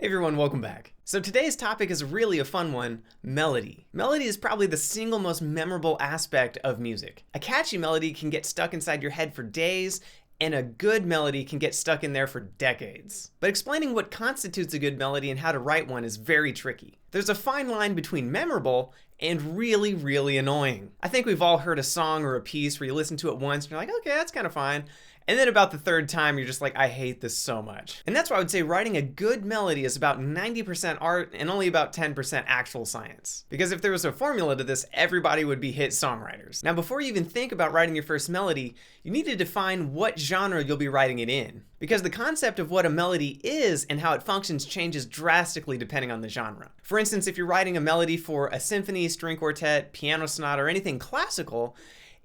Hey everyone, welcome back. So today's topic is really a fun one, melody. Melody is probably the single most memorable aspect of music. A catchy melody can get stuck inside your head for days, and a good melody can get stuck in there for decades. But explaining what constitutes a good melody and how to write one is very tricky. There's a fine line between memorable and really, really annoying. I think we've all heard a song or a piece where you listen to it once and you're like, okay, that's kind of fine. And then about the third time, you're just like, I hate this so much. And that's why I would say writing a good melody is about 90% art and only about 10% actual science. Because if there was a formula to this, everybody would be hit songwriters. Now, before you even think about writing your first melody, you need to define what genre you'll be writing it in. Because the concept of what a melody is and how it functions changes drastically depending on the genre. For instance, if you're writing a melody for a symphony, string quartet, piano sonata, or anything classical,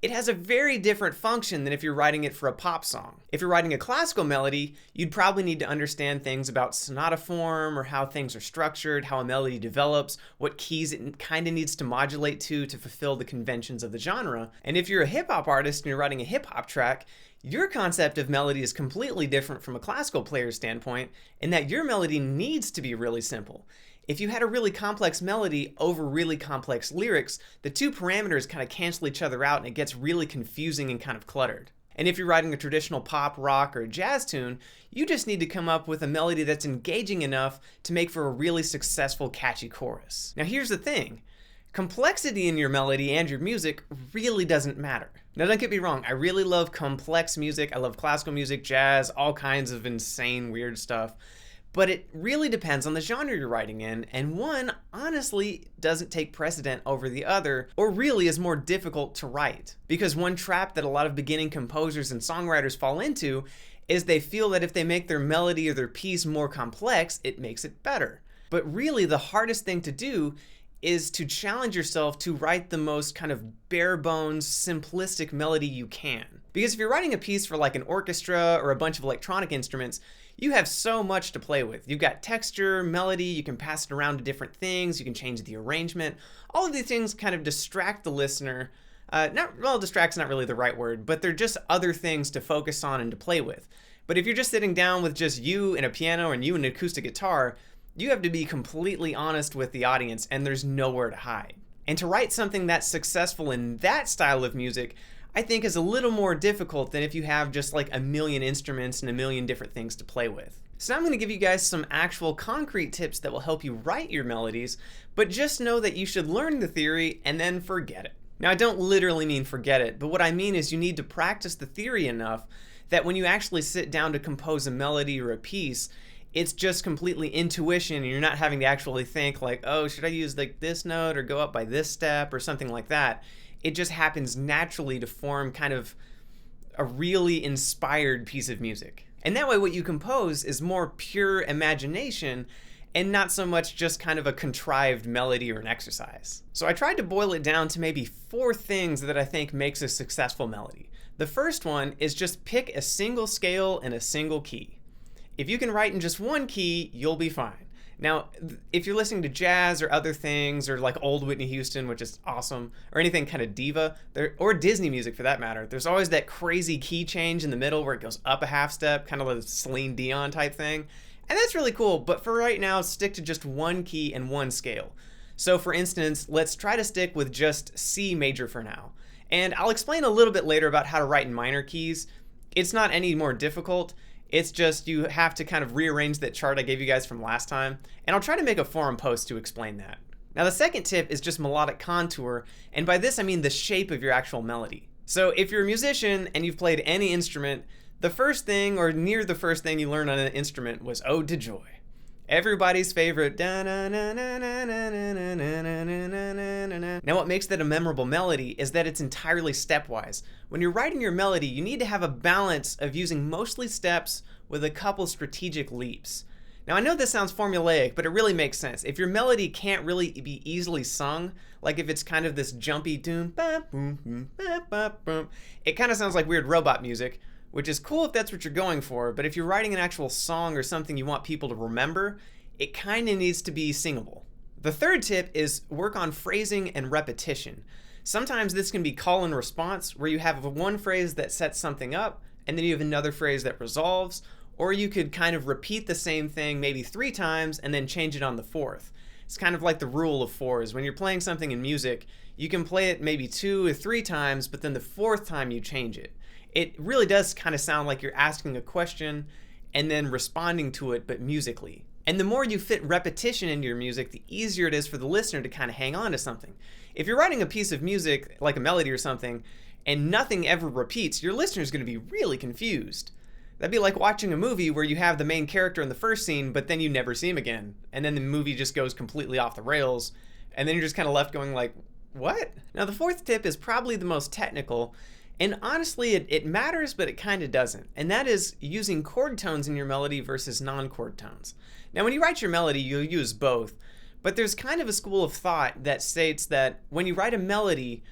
it has a very different function than if you're writing it for a pop song. If you're writing a classical melody, you'd probably need to understand things about sonata form or how things are structured, how a melody develops, what keys it kind of needs to modulate to fulfill the conventions of the genre. And if you're a hip hop artist and you're writing a hip hop track, your concept of melody is completely different from a classical player's standpoint in that your melody needs to be really simple. If you had a really complex melody over really complex lyrics, the two parameters kind of cancel each other out and it gets really confusing and kind of cluttered. And if you're writing a traditional pop, rock, or jazz tune, you just need to come up with a melody that's engaging enough to make for a really successful, catchy chorus. Now here's the thing. Complexity in your melody and your music really doesn't matter. Now don't get me wrong, I really love complex music. I love classical music, jazz, all kinds of insane, weird stuff. But it really depends on the genre you're writing in, and one honestly doesn't take precedent over the other, or really is more difficult to write. Because one trap that a lot of beginning composers and songwriters fall into is they feel that if they make their melody or their piece more complex, it makes it better. But really the hardest thing to do is to challenge yourself to write the most kind of bare bones, simplistic melody you can. Because if you're writing a piece for like an orchestra or a bunch of electronic instruments, you have so much to play with. You've got texture, melody, you can pass it around to different things, you can change the arrangement. All of these things kind of distract the listener. Distract's not really the right word, but they're just other things to focus on and to play with. But if you're just sitting down with just you and a piano and you and an acoustic guitar, you have to be completely honest with the audience and there's nowhere to hide. And to write something that's successful in that style of music, I think is a little more difficult than if you have just like a million instruments and a million different things to play with. So now I'm going to give you guys some actual concrete tips that will help you write your melodies, but just know that you should learn the theory and then forget it. Now I don't literally mean forget it, but what I mean is you need to practice the theory enough that when you actually sit down to compose a melody or a piece, it's just completely intuition and you're not having to actually think like, oh, should I use like this note or go up by this step or something like that. It just happens naturally to form kind of a really inspired piece of music. And that way what you compose is more pure imagination and not so much just kind of a contrived melody or an exercise. So I tried to boil it down to maybe 4 things that I think makes a successful melody. The first one is just pick a single scale and a single key. If you can write in just one key, you'll be fine. Now, if you're listening to jazz or other things, or like old Whitney Houston, which is awesome, or anything kind of diva, or Disney music for that matter, there's always that crazy key change in the middle where it goes up a half step, kind of like a Celine Dion type thing. And that's really cool, but for right now, stick to just one key and one scale. So for instance, let's try to stick with just C major for now. And I'll explain a little bit later about how to write in minor keys. It's not any more difficult. It's just you have to kind of rearrange that chart I gave you guys from last time, and I'll try to make a forum post to explain that. Now the second tip is just melodic contour, and by this I mean the shape of your actual melody. So if you're a musician and you've played any instrument, the first thing or near the first thing you learned on an instrument was Ode to Joy. Everybody's favorite. Now what makes that a memorable melody is that it's entirely stepwise. When you're writing your melody, you need to have a balance of using mostly steps with a couple strategic leaps. Now I know this sounds formulaic, but it really makes sense. If your melody can't really be easily sung, like if it's kind of this jumpy tune, it kind of sounds like weird robot music, which is cool if that's what you're going for, but if you're writing an actual song or something you want people to remember, it kind of needs to be singable. The third tip is work on phrasing and repetition. Sometimes this can be call and response, where you have one phrase that sets something up, and then you have another phrase that resolves, Or you could kind of repeat the same thing maybe 3 times and then change it on the 4th. It's kind of like the rule of 4s. When you're playing something in music, you can play it maybe 2 or 3 times, but then the 4th time you change it. It really does kind of sound like you're asking a question and then responding to it, but musically. And the more you fit repetition into your music, the easier it is for the listener to kind of hang on to something. If you're writing a piece of music, like a melody or something, and nothing ever repeats, your listener is going to be really confused. That'd be like watching a movie where you have the main character in the first scene, but then you never see him again. And then the movie just goes completely off the rails, and then you're just kind of left going like, what? Now the 4th tip is probably the most technical, and honestly it matters, but it kind of doesn't. And that is using chord tones in your melody versus non-chord tones. Now when you write your melody, you'll use both, but there's kind of a school of thought that states that when you write a melody,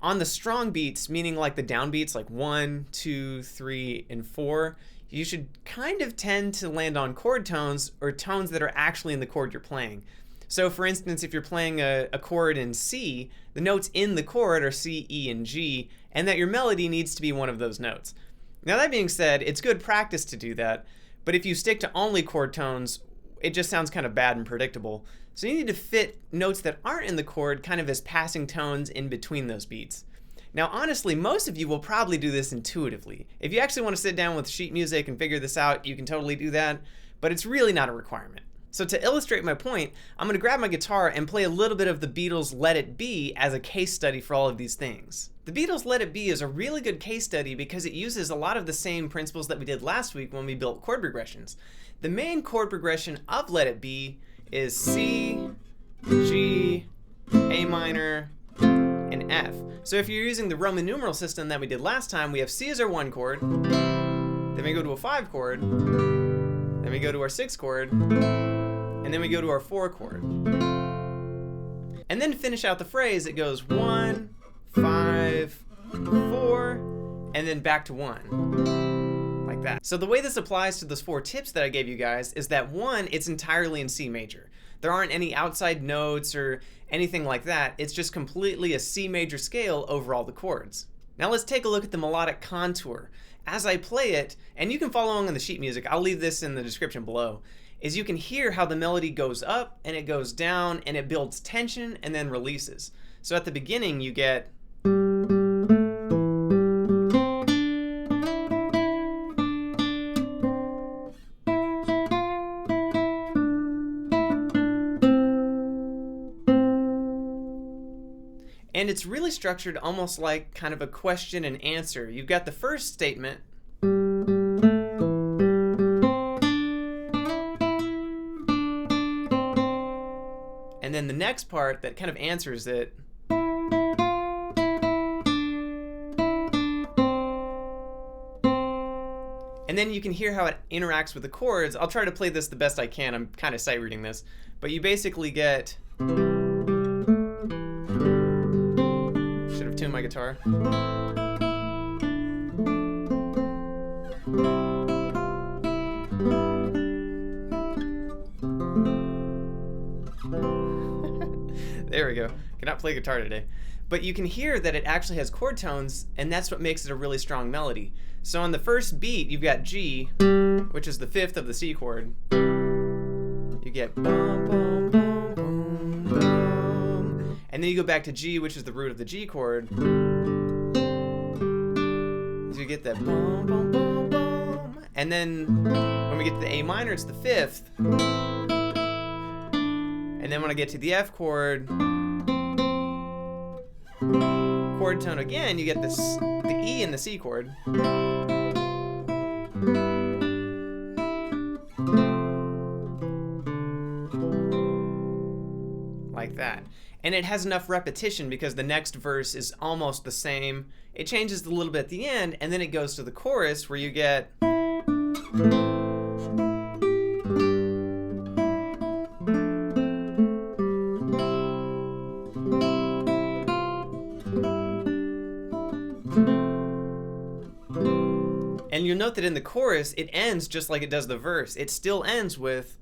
on the strong beats, meaning like the downbeats like 1, 2, 3, and 4, you should kind of tend to land on chord tones or tones that are actually in the chord you're playing. So for instance, if you're playing a chord in C, the notes in the chord are C, E, and G, and that your melody needs to be one of those notes. Now that being said, it's good practice to do that, but if you stick to only chord tones, it just sounds kind of bad and predictable. So you need to fit notes that aren't in the chord kind of as passing tones in between those beats. Now honestly, most of you will probably do this intuitively. If you actually want to sit down with sheet music and figure this out, you can totally do that, but it's really not a requirement. So to illustrate my point, I'm going to grab my guitar and play a little bit of the Beatles' Let It Be as a case study for all of these things. The Beatles' Let It Be is a really good case study because it uses a lot of the same principles that we did last week when we built chord progressions. The main chord progression of Let It Be is C, G, A minor, and F. So if you're using the Roman numeral system that we did last time, we have C as our 1 chord, then we go to a 5 chord, then we go to our 6 chord, and then we go to our 4 chord. And then to finish out the phrase, it goes 1, 5, 4, and then back to 1. Like that. So the way this applies to those 4 tips that I gave you guys is that 1, it's entirely in C major. There aren't any outside notes or anything like that. It's just completely a C major scale over all the chords. Now let's take a look at the melodic contour. As I play it, and you can follow along on the sheet music, I'll leave this in the description below, is you can hear how the melody goes up and it goes down and it builds tension and then releases. So at the beginning you get and it's really structured almost like kind of a question and answer. You've got the first statement, and then the next part that kind of answers it. And then you can hear how it interacts with the chords. I'll try to play this the best I can. I'm kind of sight reading this. But you basically get... Should have tuned my guitar. There we go. Cannot play guitar today. But you can hear that it actually has chord tones, and that's what makes it a really strong melody. So on the first beat, you've got G, which is the 5th of the C chord. You get bum, bum, bum, bum, bum. And then you go back to G, which is the root of the G chord. So you get that bum, bum, bum, bum. And then when we get to the A minor, it's the 5th. And then when I get to the F chord tone again, you get this, the E in the C chord. Like that. And it has enough repetition because the next verse is almost the same. It changes a little bit at the end, and then it goes to the chorus where you get... And you'll note that in the chorus, it ends just like it does the verse. It still ends with...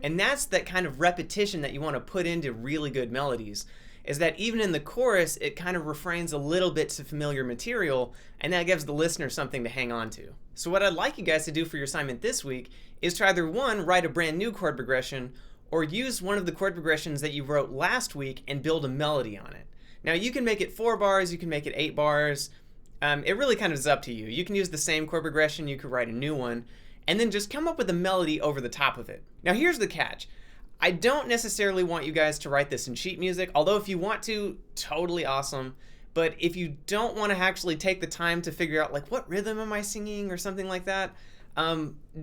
And that's that kind of repetition that you want to put into really good melodies. is that even in the chorus, it kind of refrains a little bit to familiar material, and that gives the listener something to hang on to. So what I'd like you guys to do for your assignment this week is to either one, write a brand new chord progression, or use one of the chord progressions that you wrote last week and build a melody on it. Now you can make it 4 bars, you can make it 8 bars, it really kind of is up to you. You can use the same chord progression, you could write a new one, and then just come up with a melody over the top of it. Now here's the catch. I don't necessarily want you guys to write this in sheet music, although if you want to, totally awesome. But if you don't want to actually take the time to figure out like what rhythm am I singing or something like that,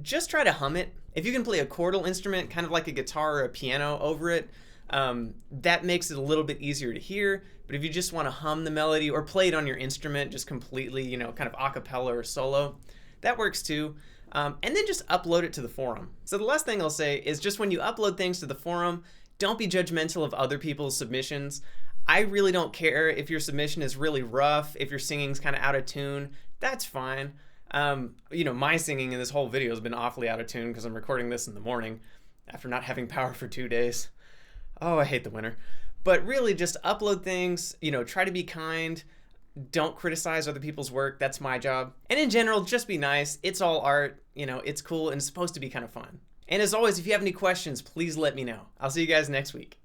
just try to hum it. If you can play a chordal instrument, kind of like a guitar or a piano over it, that makes it a little bit easier to hear. But if you just want to hum the melody or play it on your instrument just completely, kind of a cappella or solo, that works too. And then just upload it to the forum. So the last thing I'll say is just when you upload things to the forum, don't be judgmental of other people's submissions. I really don't care if your submission is really rough, if your singing's kind of out of tune, that's fine. My singing in this whole video has been awfully out of tune because I'm recording this in the morning after not having power for 2 days. Oh, I hate the winter. But really just upload things, try to be kind. Don't criticize other people's work. That's my job. And in general, just be nice. It's all art. It's cool and it's supposed to be kind of fun. And as always, if you have any questions, please let me know. I'll see you guys next week.